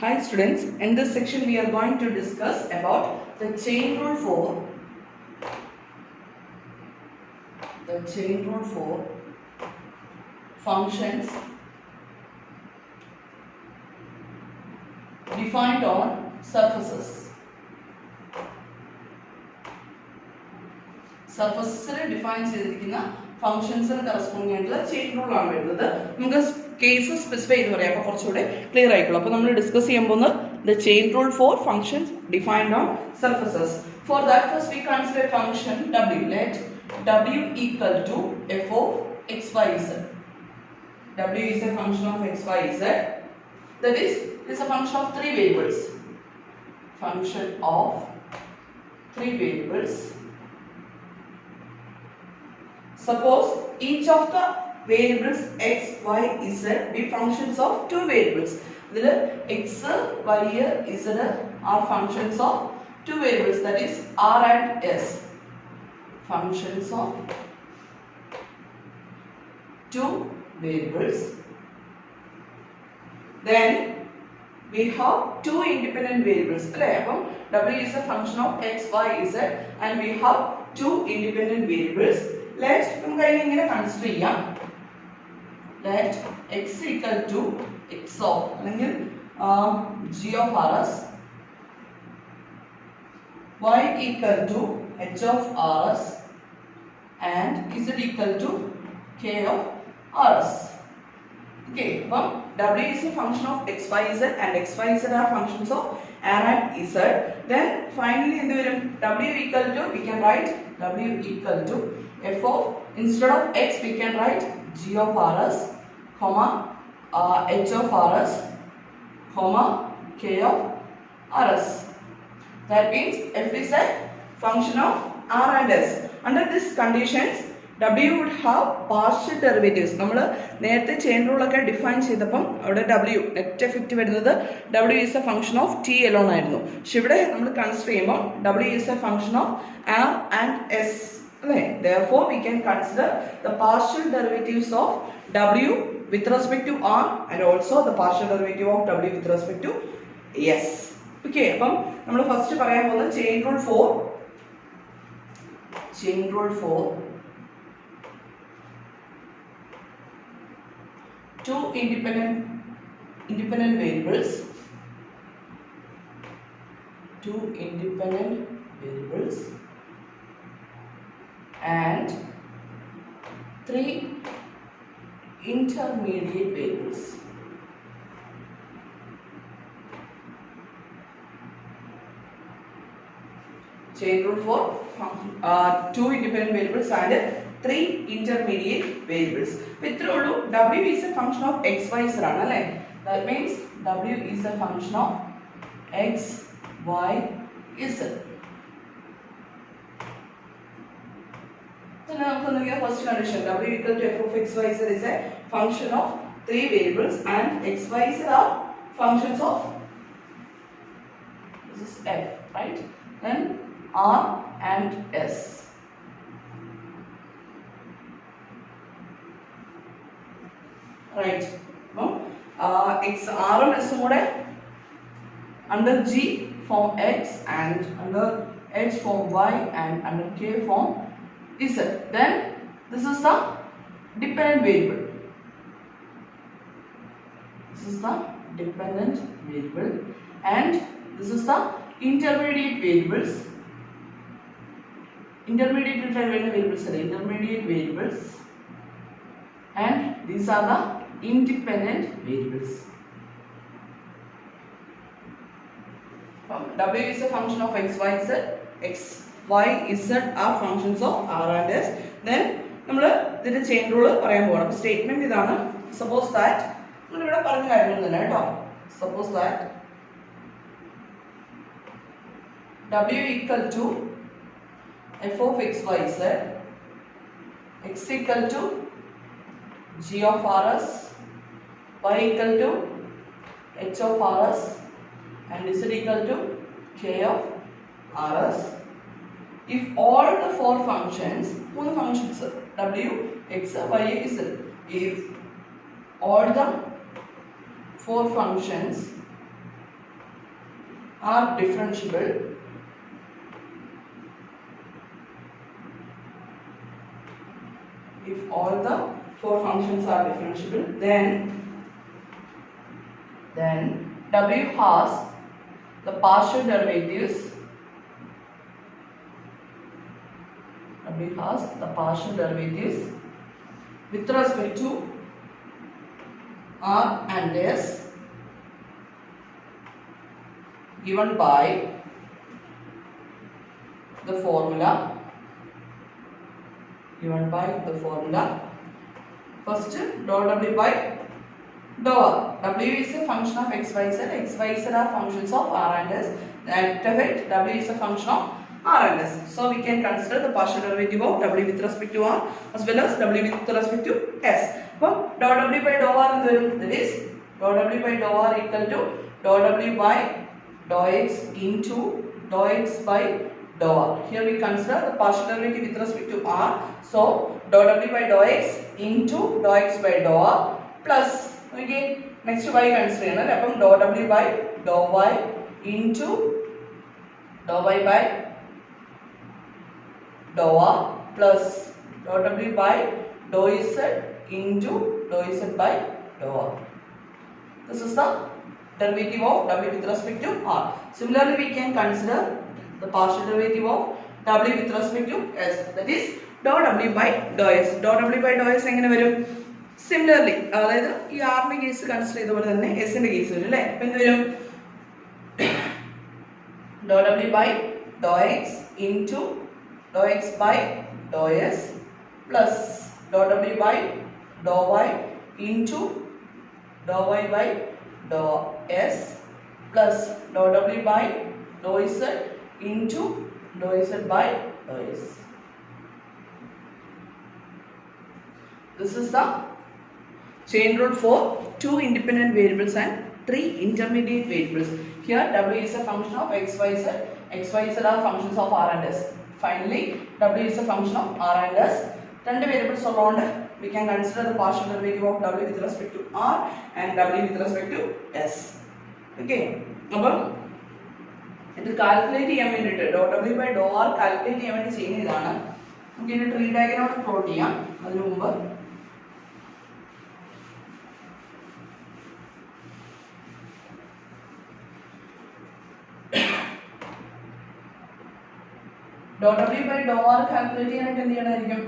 Hi students, in this section we are going to discuss about the chain rule for functions defined on surfaces. സർഫസിൽ define ചെയ്തിരിക്കുന്ന ഫംഗ്ഷൻസിന് corresponding ആയിട്ടുള്ള chain rule ആണ് വരുന്നത്. നമുക്ക് case specify ചെയ്ത് പറയാം, അപ്പോൾ കുറച്ചുകൂടെ ക്ലിയർ ആയിക്കോളും. അപ്പോൾ നമ്മൾ ഡിസ്കസ് ചെയ്യാൻ പോകുന്നത് the chain rule for functions defined on surfaces. For that first we consider function w. Let w equal to f of x, y, z. W is a function of x, y, z. That is, it is a function of three variables. Function of three variables. Suppose each of the variables x, y, z be functions of two variables. This x, y, z are functions of two variables, that is r and s. Functions of two variables. Then we have two independent variables. W is a function of x, y, z, and we have two independent variables. Let consider let x equal to x of g of rs, y equal to h of rs, and z equal to k of rs. Okay, w is a function of x, y, z, and x, y, z are functions of r and z. Then finally in the w equal to, we can write w equal to f of, instead of x we can write g of rs, comma h of rs, comma k of rs. That means f is a function of r and s. Under these conditions w would have partial derivatives. നമ്മൾ നേരത്തെ chain rule ഒക്കെ define ചെയ്തപ്പം അവിടെ w net effect വരുന്നത് w is a function of t alone ആയിരുന്നു. പക്ഷെ ഇവിടെ നമ്മൾ കൺസിഡർ ചെയ്യുമ്പോൾ w is a function of r and s. Therefore, we can consider the partial derivatives of w with respect to r and also the partial derivative of w with respect to s. Okay, അപ്പം നമ്മൾ first പറയാൻ പോകുന്നത് chain rule for two independent variables. Two independent variables and three intermediate variables. Chain rule for two independent variables and three intermediate variables. With rule w is a function of x, y, z. That means w is a function of x, y, z. So now first condition, w equal to f of x, y, z is a function of three variables and x, y, z are functions of, this is f, right? Then r and s. Right? X, r and s under g form x and under h form y and under k form z. Then this is the dependent variable. This is the dependent variable and this is the intermediate variables. Intermediate variables and these are the independent variables. W is a function of x, y, z. X, y, z are functions of r and s. Then നമ്മൾ ഇതിന്റെ chain rule പറയാൻ പോകണം. അപ്പോൾ statement ഇതാണ്. Suppose that നമ്മൾ ഇവിടെ പറഞ്ഞ കാര്യങ്ങൾ തന്നെ കേട്ടോ. Suppose that w equal to f of x, y, z, x equal to g of rs, y equal to h of rs, and z equal to k of rs. If all the four functions, w, x, y, z, if all the four functions are differentiable if all the four functions are differentiable, then W has the partial derivatives. W has the partial derivatives with respect to R and S given by the formula. First, dou W by dou R. W is a function of x, y, z. X, y, z are functions of R and S. That effect, W is a function of R and S. So we can consider the partial derivative of W with respect to R as well as W with respect to S. Well, dou W by dou R, that is dou W by dou R equal to dou W by dou X into dou X by dou R. Here we consider the partial derivative with respect to R. So dou W by dou X into dou X by dou R plus, okay, next y consider അപ്പം dou W by dou Y into dou Y by dou R plus dou W by dou Z into dou Z by dou R. This is the derivative of W with respect to R. Similarly, we can consider the partial derivative of W with respect to S, that is dou W by dou S. Dou W by dou S എങ്ങനെ വരും? Similarly, അതായത് ഈ ആറിന്റെ case consider ചെയ്തപോലെ തന്നെ എസിന്റെ case വരും അല്ലേ? അപ്പോൾ എന്ത് വരും? dou W by dou X into dou X by dou S plus dou W by dou Y into dou Y by dou S plus dou W by dou Z into dou Z by dou S. This is the chain rule for two independent variables and three intermediate variables. Here W is a function of x, y, z. X, y, z are functions of R and S. Finally, W is a function of R and S. Two variables around, we can consider the partial derivative of W with respect to R and W with respect to S. Okay. Now, it is calculate dou W by dou R calculate ചെയ്യുന്നതാണ്. നമുക്ക് ഇതിന്റെ tree diagram plot ചെയ്യാം. അതിനു മുമ്പ് dou W by dou R calculate ചെയ്യാനായിട്ട് എന്ത് ചെയ്യണമായിരിക്കും?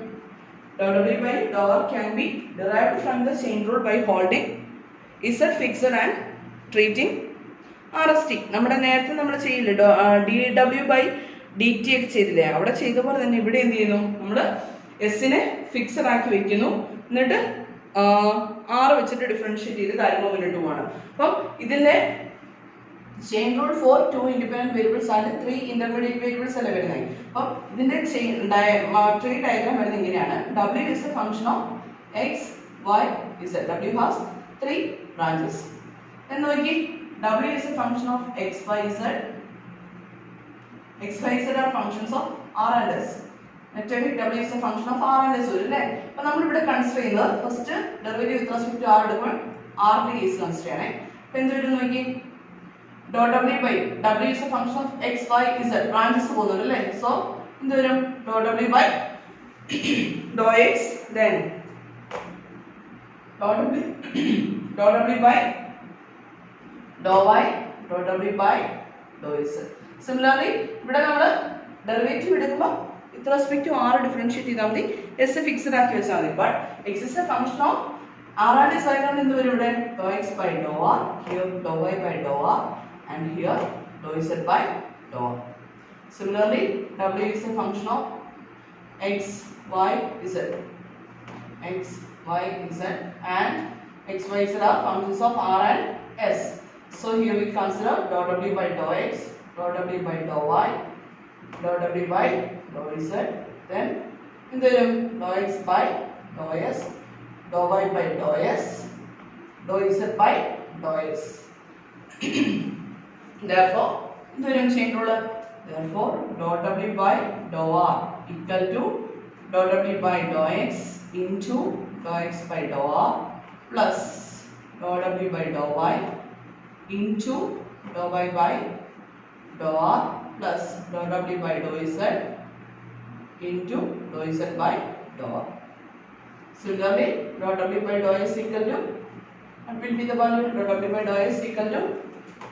Dou W by dou R can be derived from the chain rule by holding Z fixed and treating RST. നമ്മുടെ നേരത്തെ നമ്മൾ ചെയ്യില്ലേ dW by dt ഒക്കെ ചെയ്തില്ലേ, അവിടെ ചെയ്ത പോലെ തന്നെ ഇവിടെ എന്ത് ചെയ്യുന്നു? നമ്മൾ എസിനെ ഫിക്സഡ് ആക്കി വെക്കുന്നു, എന്നിട്ട് R വെച്ചിട്ട് ഡിഫറൻഷിയേറ്റ് ചെയ്ത് കാര്യങ്ങൾ മുന്നോട്ട് പോകണം. അപ്പം ഇതിന്റെ chain rule for two independent variables and three intermediate variables അല്ലേ വരുന്നത്. അപ്പം ഇതിന്റെ ട്രീ ഡയഗ്രാം വരുന്നത് ഇങ്ങനെയാണ്. W is a function of x, y, z. W has three branches. then നോക്കി W is a function of x, y, z. x, y, z are functions of R and S. W is a function of R and S വരും അല്ലേ? അപ്പം നമ്മൾ ഇവിടെ consider ചെയ്യുന്നത് first derivative with respect to R എടുക്കുമ്പോൾ ആറിന്റെ case consider ചെയ്യണേ. അപ്പം എന്ത് വരും നോക്കി, dou W by W is a function of x, y, z. branches പോകുന്നുണ്ട് അല്ലേ? സോ എന്ത് വരും? dou W by dou x, then dou W by dou y, dou W by dou z. Similarly, ഇവിടെ നമ്മൾ ഡെറിവേറ്റീവ് എടുക്കുമ്പോൾ with respect to R differentiate ചെയ്താൽ മതി, s fixed ആക്കി വെച്ചാൽ മതി. But x is a function of R and S ആയതുകൊണ്ട് എന്ത് വരും ഇവിടെ? dou x by dou R, here dou y by dou R, and here dou z by dou R. Similarly, W is a function of x, y, z. X, y, z and x, y, z are functions of R and S. So here we consider dou W by dou x, dou W by dou y, dou W by dou z. Then in the dou x by dou s, dou y by dou s, dou z by dou x. Therefore, the chain rule. Therefore, dou W by dou R equal to dou W by dou x into dou x by dou R plus dou W by dou y into dou y by dou r plus dou w by dou z into dou z by dou r. Similarly, dou w by dou s equal to, what will be the value? Dou w by dou s equal to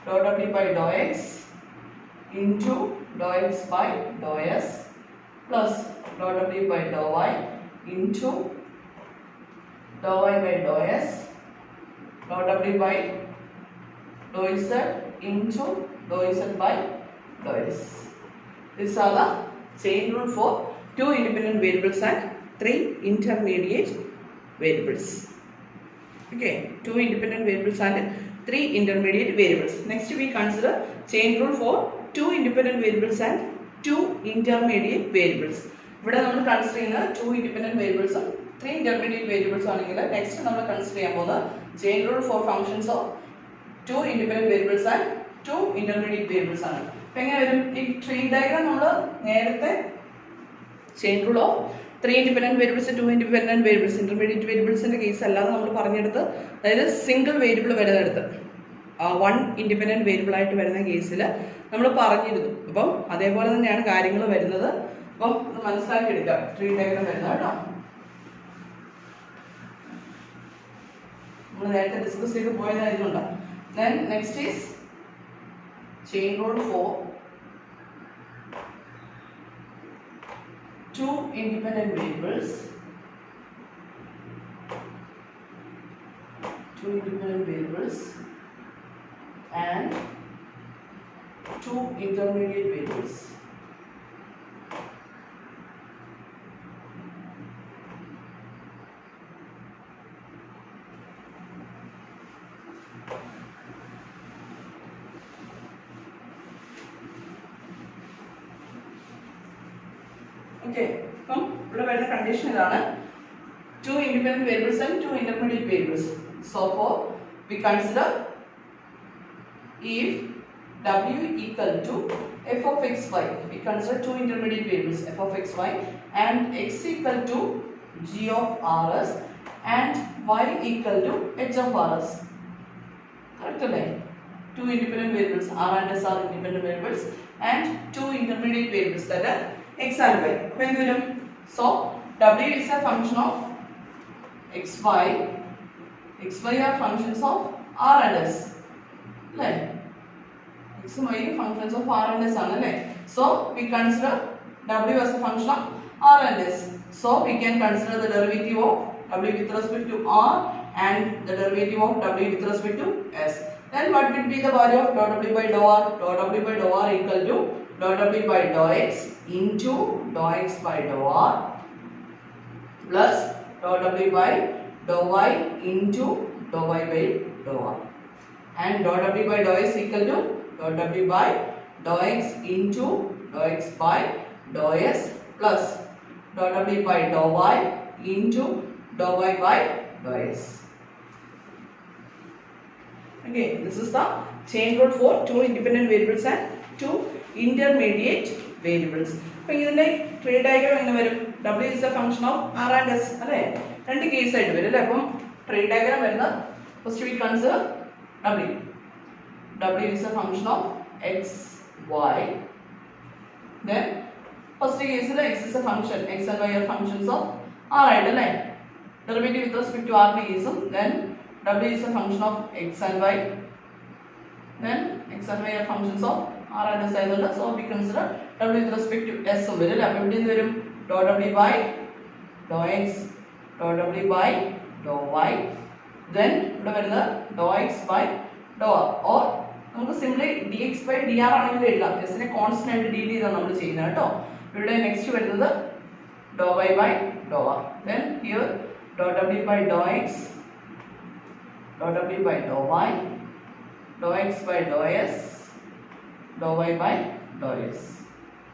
dou w by dou x into dou x by dou s plus dou w by dou y into dou y by dou s, dou w by dou z into dou z by dou s. These are the chain rule for 2 independent variables and 3 intermediate variables. Okay, 2 independent variables and 3 intermediate variables. Next we consider chain rule for 2 independent variables and 2 intermediate variables. ഇവിടെ നമ്മൾ consider ചെയ്യുന്ന 2 independent variables ഉം 3 intermediate variables ആണെങ്കിൽ next നമ്മൾ consider ചെയ്യാൻ പോകുന്നത് chain rule for functions of 2 independent variables and 2 intermediate variables ആണ്. അപ്പോൾ എങ്ങനെ വരും? ഈ ട്രീ ഡയഗ്രാം നമ്മൾ നേരത്തെ chain rule of 3 independent variables, 2 independent variables, intermediate variables case അല്ലാതെ നമ്മൾ പറഞ്ഞെടുത്ത്, അതായത് സിംഗിൾ വേരിയബിൾ വരുന്നിടത്ത് 1 ഇൻഡിപെൻഡൻറ്റ് വേരിയബിൾ ആയിട്ട് വരുന്ന കേസിൽ നമ്മൾ പറഞ്ഞിരുന്നു. അപ്പം അതേപോലെ തന്നെയാണ് കാര്യങ്ങൾ വരുന്നത്. അപ്പം ഇത് മനസ്സിലാക്കി എടുക്കാം, ട്രീ ഡയഗ്രാം വരുന്നത് കേട്ടോ. നമ്മൾ നേരത്തെ ഡിസ്കസ് ചെയ്ത് പോയതായതുകൊണ്ടാണ്. Then next is chain rule for 2 independent variables, 2 independent variables and 2 intermediate variables. Okay, അപ്പം ഇവിടെ വരുന്ന കണ്ടീഷൻ ഇതാണ്, 2 independent variables and 2 intermediate variables. So for we consider if w equal to f of xy, we consider 2 intermediate variables f of xy and x equal to g of rs and y equal to h of rs. Correct അല്ലേ? 2 independent variables, r and s are independent variables and 2 intermediate variables, that are x and y. അപ്പോൾ എന്ത് വരും? So w is a function of xy, xy are functions of r and s അല്ലേ? x ഉം y functions of r and s ആണ് അല്ലേ? So we consider w as a function of r and s. So we can consider the derivative of w with respect to r and the derivative of w with respect to s. Then what will be the value of dou w by dou r? Dou w by dou r equal to dou w by dou x into dou x by dou r plus dou w by dou y into dou y by dou r, and dou w by dou s equal to dou w by dou x into dou x by dou s plus dou w by dou y into dou y by dou s. Okay, this is the chain rule for 2 independent variables and 2 intermediate variables. അപ്പോൾ ഇതിന്റെ tree diagram എങ്ങനെ വരും? w is a function of r and s അല്ലേ? രണ്ട് case ആയിട്ട് വരും അല്ലേ? അപ്പം ട്രീ ഡയഗ്രാം വരുന്ന first we consider w is a function of x y. Then first കേസിൽ x is a function, x and y are functions of r ആയിട്ട് അല്ലേ? Derivative with respect to r ന്റെ കേസും then w is a function of x and y, then x and y are functions of r and s ആയതുകൊണ്ട് so we consider w with respect to s ഉം വരും അല്ലേ? അപ്പോൾ ഇവിടെ എന്ത് വരും? dou w by dou x, dou w by dou y, then ഇവിടെ വരുന്നത് dou x by dou r, or നമുക്ക് സിംപ്ലി dx by dr ആണെങ്കിൽ എഴുതാം. s നെ കോൺസ്റ്റന്റ് ആയിട്ട് ഡീൽ ചെയ്താണ് നമ്മൾ ചെയ്യുന്നത് കേട്ടോ. ഇവിടെ നെക്സ്റ്റ് വരുന്നത് dou y by dou r, then here dou w by dou x, dou w by dou y, dou x by dou s, dou y by dou s.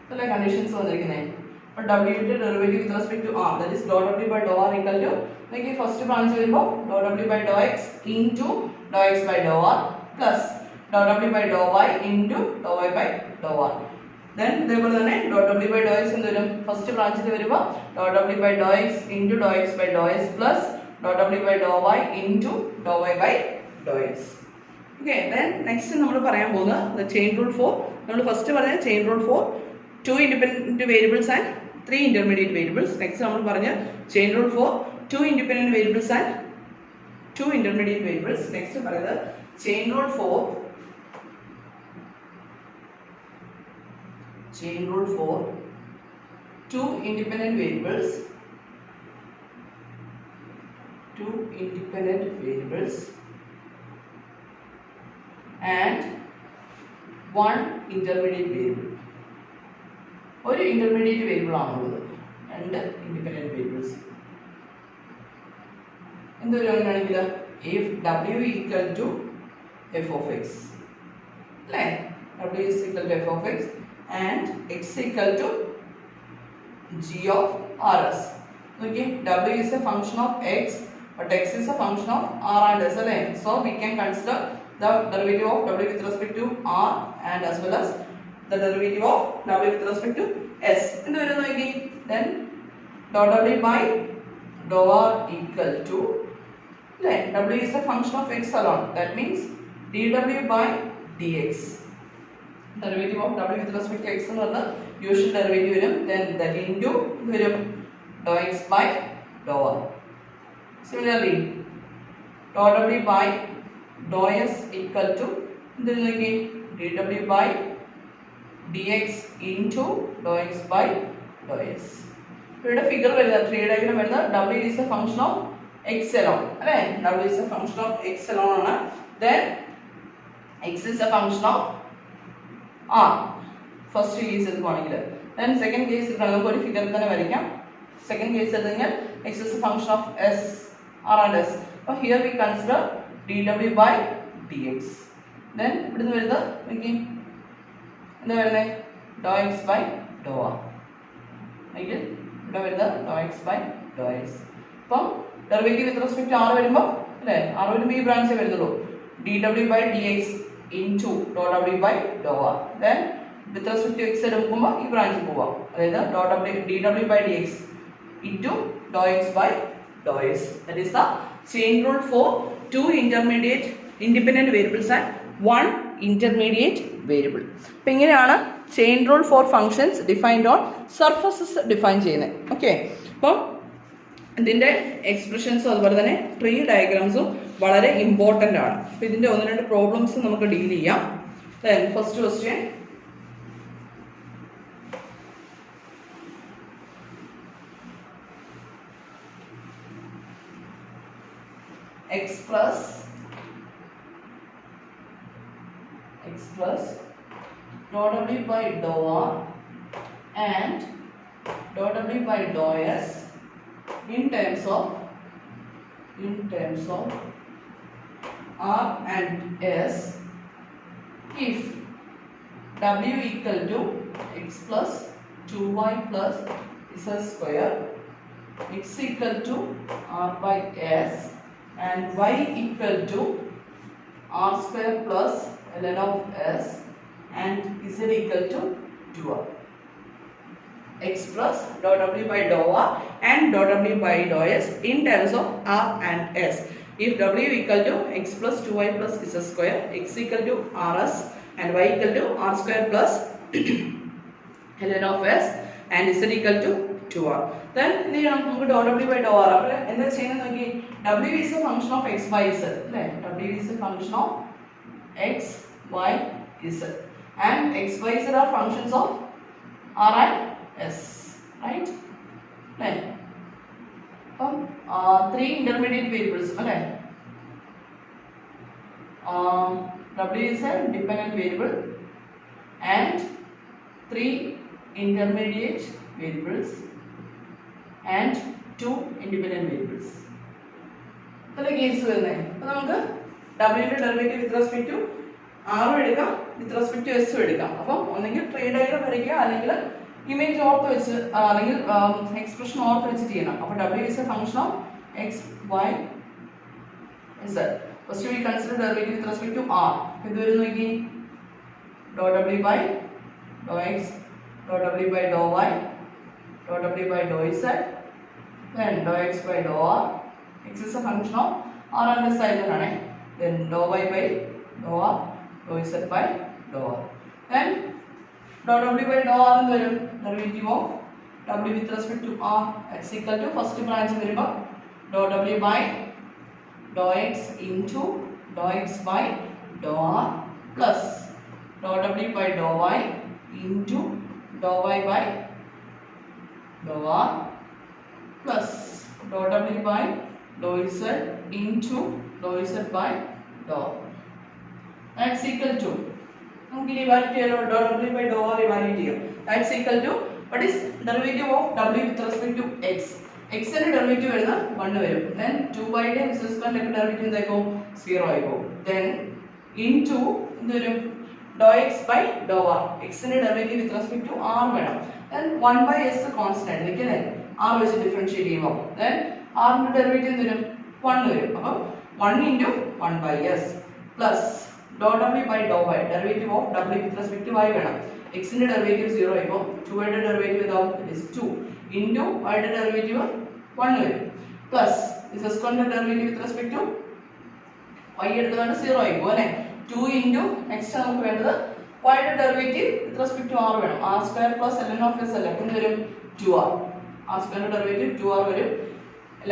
ഇതല്ലേ conditions വന്നിരിക്കുന്നത്. അപ്പോൾ w ന്റെ derivative with respect to r, that is dou w by dou r equal to, നമുക്ക് first branch വരുമ്പോൾ dou w by dou x into dou x by dou r plus dou w by dou y into dou y by dou r. Then ഇതേപോലെ തന്നെ dou w by dou x എന്ത് വരും? First ബ്രാഞ്ചിൽ വരുമ്പോൾ dou w by dou x into dou x by dou s plus dou w by dou y into dou y by dou s. Okay, then next നമ്മൾ പറയാൻ പോകുന്നത് chain rule for. നമ്മൾ first പറഞ്ഞ chain rule for 2 independent variables and 3 intermediate variables. Next നമ്മൾ പറഞ്ഞ chain rule for 2 independent variables and 2 intermediate variables. Next പറയുന്നത് chain rule for chain rule for 2 independent variables and 1 intermediate variable. ഒരു intermediate variable ആണുള്ളത്, രണ്ട് independent variables. എന്തൊരു ആണെങ്കിൽ if w equal to f of x, അല്ലേ, w is equal to f of x and x equal to g of rs. Okay, w is a function of x, but x is a function of r and s. So we can consider the derivative of w with respect to r and as well as the derivative of w with respect to s. Then dot w by dou r equal to, w is a function of x alone, that means dw by dx. Derivative of w with respect to x എന്ന് പറഞ്ഞാൽ usual derivative വരും, then that into വരും dou x by dou r. Similarly dou w by dou s equal to dw by dx into dou x by dou s. ഇവിടെ figure വരുന്നത്, tree diagram വരുന്നത് w is a function of x alone, അല്ലേ, w is a function of x alone ആണ്, then x is a function of r. First case എടുക്കുകയാണെങ്കിൽ, then second case നമുക്ക് ഒരു figure തന്നെ വരയ്ക്കാം. Second case എടുത്താൽ x is a function of s, r and s. So here we consider dw by dx. Then ഇവിടുന്ന് വരുന്നത് നോക്കി എന്താ വരുന്നത് dou x by dou r. എങ്കിൽ ഇവിടെ വരുന്നത് dou x by dou s. അപ്പം derivative with respect to r വരുമ്പോൾ, അല്ലേ, r വരുമ്പോൾ ഈ ബ്രാഞ്ചേ വരുന്നുള്ളൂ, dw by dx into dou w by dou r. Then with respect to x എടുക്കുമ്പോൾ ഈ ബ്രാഞ്ചിൽ പോവാം, അതായത് dw by dx into dou x by dou s. That is the chain rule for 2 independent variables and 1 intermediate variable. അപ്പോൾ ഇങ്ങനെയാണ് chain rule for functions defined on surfaces define ചെയ്യുന്നത്. Okay, അപ്പം ഇതിൻ്റെ എക്സ്പ്രഷൻസും അതുപോലെ തന്നെ ട്രീ ഡയഗ്രാംസും വളരെ ഇമ്പോർട്ടൻ്റ് ആണ്. അപ്പോൾ ഇതിൻ്റെ ഒന്ന് രണ്ട് പ്രോബ്ലംസ് നമുക്ക് ഡീൽ ചെയ്യാം. First question, x plus dou w by dou r and dou w by dou s in terms of r and s if w equal to x plus 2y plus z square, x equal to r by s and y equal to r square plus ln of s and z equal to 2r. X plus dou w by dou r and dou w by dou s in terms of r and s. If w equal to x plus 2y plus z square, x equal to rs and y equal to r square plus ln of s and z equal to 2r. Then നമുക്ക് dou w by dou r, അപ്പോൾ എന്താ ചെയ്യുന്നത് നോക്കി, w is a function of x by z, അല്ലേ, w is a function of x y z and x y z are functions of r and s, right? അല്ലേ, അപ്പം 3 intermediate variables, അല്ലേ, w is a dependent variable and 3 intermediate variables and 2 independent variables. ഇത്ര case വരുന്നത്. അപ്പോൾ നമുക്ക് w ന്റെ derivative with respect to r എടുക്കാം, വിത്ത് respect to s എടുക്കാം. അപ്പം ഒന്നെങ്കിൽ ട്രീ ഡയഗ്രം വരയ്ക്കുക, അല്ലെങ്കിൽ ഇമേജ് ഓർത്ത് വെച്ച്, അല്ലെങ്കിൽ എക്സ്പ്രഷൻ ഓർത്ത് വെച്ച് ചെയ്യണം. അപ്പോൾ w is a function of x y z. First we consider derivative with respect to r. ഇത് വരുന്നു നോക്കി dou w by dou x, dou w by dou y, dou w by dou z, then dou x by dou r. X is a function of r and s ആയതുകൊണ്ടാണ്. Then dou y by dou r dou z by dou r. Then dou w by dou r എന്ന് വരും derivative of w with respect to r that's equal to first branch വരുമ്പോൾ dou w by dou x into dou x by dou r plus dou w by dou y into dou y by dou r plus dou w by dou z into dou z by dou r. That's equal to നമുക്ക് ഇനി evaluate ചെയ്യാലോ dou w by dou r evaluate ചെയ്യാം. That's equal to what is derivative of w with respect to x. x ന്റെ derivative വരുന്ന 1 വരും. Then 2y ന്റെ x² ന്റെ derivative എന്തായിപ്പോ 0 ആയിപ്പോ. Then into എന്ത് വരും dou x by dou r. x ന്റെ derivative with respect to r വേണം. Then 1 by s കോൺസ്റ്റന്റ് നിൽക്കല്ലേ r വെച്ച് ഡിഫറൻഷിയേറ്റ് ചെയ്യുമ്പോൾ then r ന്റെ ഡെറിവേറ്റീവ് എന്ത് വരും 1 വരും. അപ്പോൾ 1 into 1 by s plus dou w by dou y derivative of w with respect to y വേണം. x ന്റെ ഡെറിവേറ്റീവ് 0 ആയിപ്പോ 2y ന്റെ ഡെറിവേറ്റീവ് ഇതാവും it is 2 into y ന്റെ ഡെറിവേറ്റീവ് 1 വരും plus this s ന്റെ derivative with respect to y എടുത്തതാണ് 0 ആയിപ്പോ അല്ലേ 2 into next നമുക്ക് വേണ്ടത് y ന്റെ derivative with respect to r വേണം r square plus ln of s അല്ലേ എന്ത് വരും 2r r square ന്റെ ഡെറിവേറ്റീവ് 2r വരും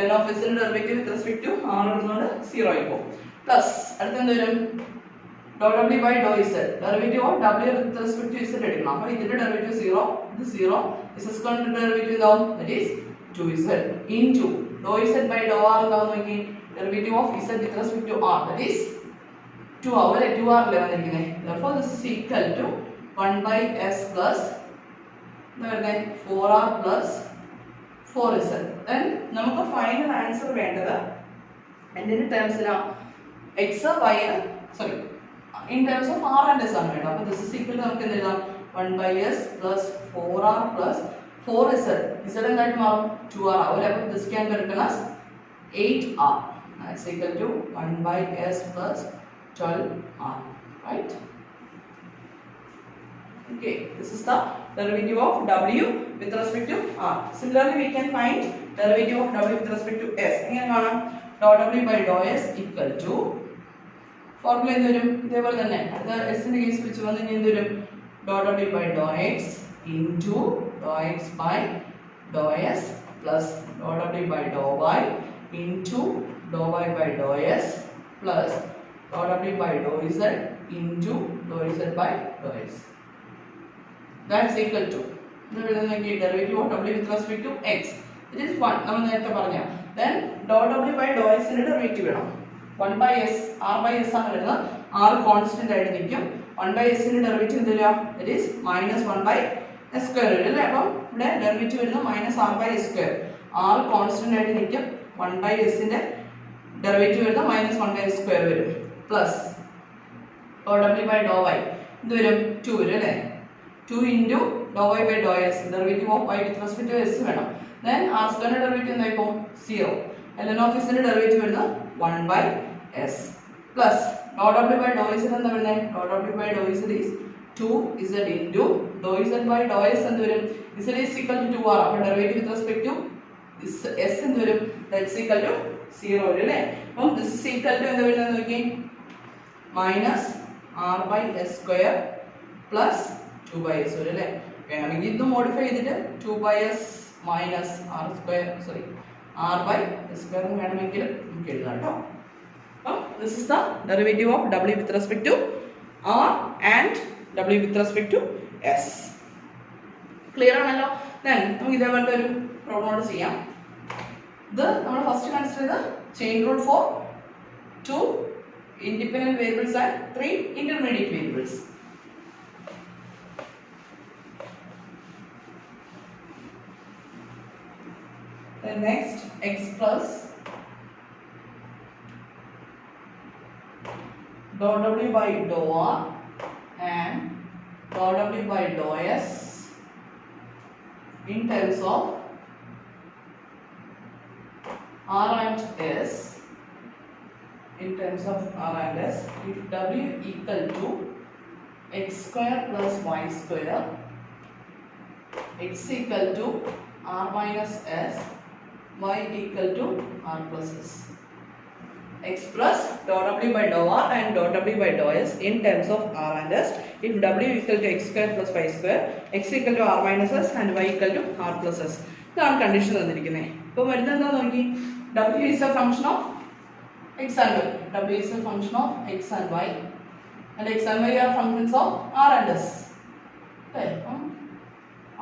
ln of s ന്റെ derivative with respect to r എടുത്തതാണ് 0 ആയിപ്പോ plus അടുത്ത എന്ത് വരും dou w by dou z derivative of w with respect to z എടുക്കണം അപ്പോൾ ഇതിന്റെ ഡെറിവേറ്റീവ് 0 ഇത് 0 s ന്റെ ഡെറിവേറ്റീവ് എന്താവും that is 2z into dou z by dou r എന്താവും നോക്കി derivative of z with respect to r that is 2 അല്ലേ 2r അല്ലേ വന്നിരിക്കുന്നത് therefore this is equal to 1 by s plus എന്താ വരുന്നത് 4r plus 4z then നമുക്ക് final answer വേണ്ടത് എന്തിന്റെ ടേംസിലാണ് x y sorry in terms of r and s ആണ് വേണ്ടത് അപ്പോൾ this is equal to നമുക്ക് എന്ത് എഴുതാം 1 by s plus 4r plus 4z z എന്തായിട്ട് മാറും 2r ആവും അപ്പോൾ this can be written as 8r that's equal to 1 by s plus 12r right. Okay, this is the derivative of w with respect to r. Similarly we can find derivative of w with respect to s. എങ്ങനെ കാണാം dou w by dou s equal to formula എന്ത് വരും ഇതേപോലെ തന്നെ അടുത്ത s ന്റെ case വെച്ച് വന്നു കഴിഞ്ഞാൽ എന്ത് വരും dou w by dou x into dou x by dou s plus dou w by dou y into dou y by dou s plus dou w by dou z into dou z by dou x. That's equal to derivative of w with respect to x. It is 1 നമ്മൾ നേരത്തെ പറഞ്ഞ then dou w by dou x ന്റെ derivative വേണം 1 by s r by s ആണ് വരുന്നത് r constant ആയിട്ട് നിൽക്കും 1 by s ന്റെ ഡെറിവേറ്റീവ് എന്ത് വരിക that is -1 by s square വരും അല്ലേ അപ്പോൾ ഇവിടെ ഡെറിവേറ്റീവ് വരുന്നത് -r by s square r constant ആയിട്ട് നിൽക്കും 1 by s ന്റെ ഡെറിവേറ്റീവ് വരുന്നത് -1 by s square വരും plus dou w by dou y എന്ത് വരും 2 വരും അല്ലേ 2 into dou y by dou s derivative of y with respect to s വേണം then r square ന്റെ ഡെറിവേറ്റീവ് എന്തായിപ്പോ 0 ln of s ന്റെ ഡെറിവേറ്റീവ് വരുന്നത് 1 by s plus dou w by dou z എന്താ വരുന്നത് dou w by dou z is 2z into dou z by dou s എന്ത് വരും z is equal to 2r അപ്പോൾ derivative with respect to s എന്ത് വരും that's equal to 0 വരും അല്ലേ അപ്പോൾ this is equal to എന്താ വരുന്നത് നോക്കി -r by s square plus 2 by s വരും അല്ലേ വേണമെങ്കിൽ ഇത് മോഡിഫൈ ചെയ്തിട്ട് 2 by s minus r square sorry r by s square എന്ന് വേണമെങ്കിൽ നമുക്ക് എഴുതാം കേട്ടോ അപ്പോൾ this is the derivative of w with respect to r and w with respect to s clear ആണല്ലോ then നമുക്ക് ഇതേപോലത്തെ ഒരു പ്രോബ്ലം ചെയ്യാം ഇത് നമ്മൾ ഫസ്റ്റ് കൺസിഡർ ചെയ്ത chain rule for 2 independent variables and 3 intermediate variables. Then next x plus dou w by dou r and dou w by dou s in terms of r and s in terms of r and s if w equal to x square plus y square x equal to r minus s y equal to r plus s x plus dou w by dou r and dou w by dou s in terms of r and s if w equal to x square plus y square, x equal to r minus s and y equal to r plus s. ഇതാണ് condition തന്നിരിക്കുന്നത്. ഇപ്പോൾ വരുന്നത് എന്താ നോക്കി, w is a function of x and y. w is a function of x and y and x and y are functions of r and s. Okay,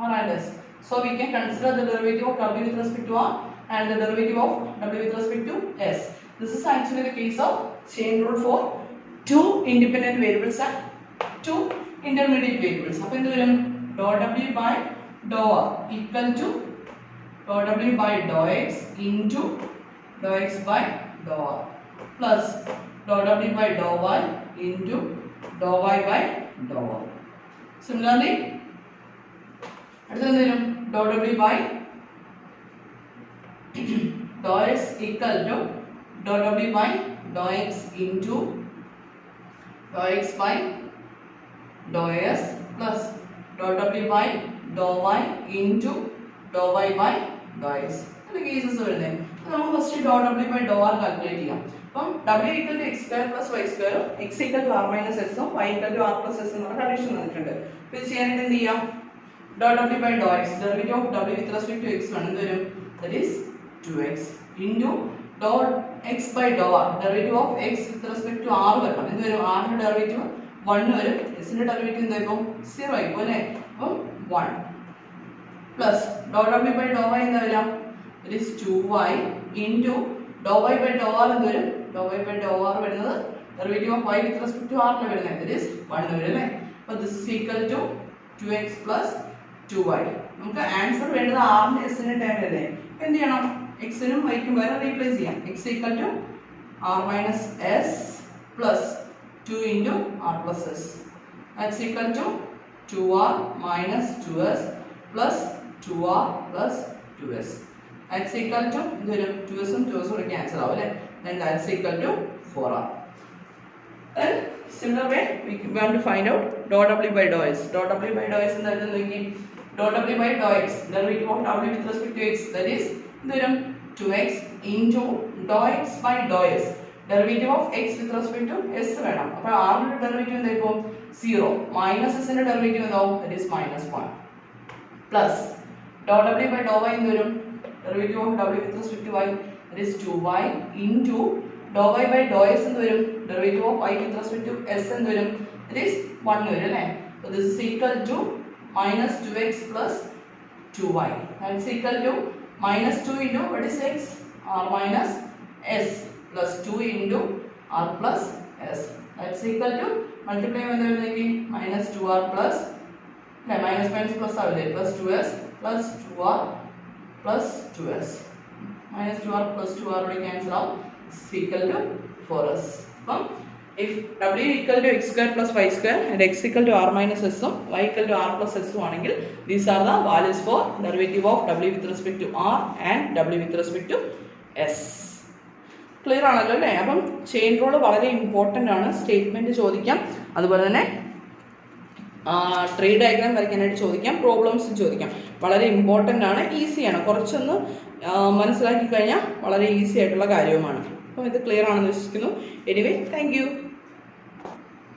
r and s. So we can consider the derivative of w with respect to r and the derivative of w with respect to s. This is actually the case of chain rule for two independent variables and two intermediate variables. അപ്പോൾ എന്ത് വരും, dou w by dou r equal to dou w by dou x into dou x by dou r plus dou w by dou y into dou y by dou r. Similarly, അടുത്ത എന്ത് വരും, dou w by dou x equal to dou w by dou x into dou x by dou s plus dou w by dou y into dou y by dou x. ഇത് cases വരുന്നത്. നമുക്ക് first dou w by dou r calculate ചെയ്യാം. അപ്പം w equal to x square plus y square ഉം x equal to r minus s ഉം y equal to r plus s എന്നുള്ള condition തന്നിട്ടുണ്ട്. അപ്പോൾ ഇത് ചെയ്യാനായിട്ട് എന്ത് ചെയ്യാം, dou w by dou x derivative of w with respect to x എന്ത് വരും, that is 2x into dou x by dou r derivative of x with respect to r വരണം. എന്ത് വരും, r ന്റെ ഡെറിവേറ്റീവ് 1 വരും, s ന്റെ derivative എന്തായിരിക്കും 0 ആയിരിക്കും അല്ലേ. അപ്പം 1 plus dou w by dou y എന്താ വരാം, that is 2y into dou y by dou r എന്ത് വരും, dou y by dou r വരുന്നത് derivative of y with respect to r ന് വരുന്നത്, that is 1 വരും അല്ലേ. അപ്പോൾ this is equal to 2x plus 2y. നമുക്ക് ആൻസർ വേണ്ടത് r ന്റെ s ന്റെ ടൈം അല്ലേ. എന്ത് ചെയ്യണം, x നും y ക്കും വരെ റീപ്ലേസ് ചെയ്യാം. x equal to r minus s plus 2 into r plus s. That's equal to 2r minus 2s plus 2r plus 2s. That's equal to 2s ഉം 2s ഉം cancel ആവും അല്ലേ. Then that's equal to 4r. Then similar way we want to find out dou w by dou s. Dou w by dou s എന്താണെന്ന് നോക്കി, dou w by dou x derivative of w with respect to x, that is 2x into dou x by dou s derivative of x with respect to s വേണം. അപ്പോൾ r ന്റെ derivative എന്തായിരിക്കും 0 minus s ന്റെ derivative എന്താവും, that is -1 plus dou w by dou y എന്ത് വരും, derivative of w with respect to y, that is 2y into dou y by dou s എന്ത് വരും, derivative of y with respect to s എന്ത് വരും, that is 1 വരും അല്ലേ. So this is equal to minus 2x plus 2y. That's equal to minus 2 into what is x, r minus s plus 2 into r plus s. That's equal to multiply when minus 2r plus minus plus plus 2s plus 2r plus 2s. Minus 2r plus 2r will cancel out. This is equal to 4s. If w equal to x square plus y square and x equal to r minus s ഉം y equal to r plus s ഉം ആണെങ്കിൽ these are the values for derivative of w with respect to r and w with respect to s. Clear ആണല്ലോ അല്ലേ. അപ്പം chain rule വളരെ important ആണ്. Statement ചോദിക്കാം, അതുപോലെ തന്നെ ട്രീ ഡയഗ്രാം വരയ്ക്കാനായിട്ട് ചോദിക്കാം, പ്രോബ്ലംസും ചോദിക്കാം. വളരെ ഇമ്പോർട്ടൻ്റ് ആണ്, ഈസിയാണ്. കുറച്ചൊന്ന് മനസ്സിലാക്കി കഴിഞ്ഞാൽ വളരെ ഈസി ആയിട്ടുള്ള കാര്യവുമാണ്. അപ്പോൾ ഇത് ക്ലിയർ ആണെന്ന് വിശ്വസിക്കുന്നു. Anyway, thank you.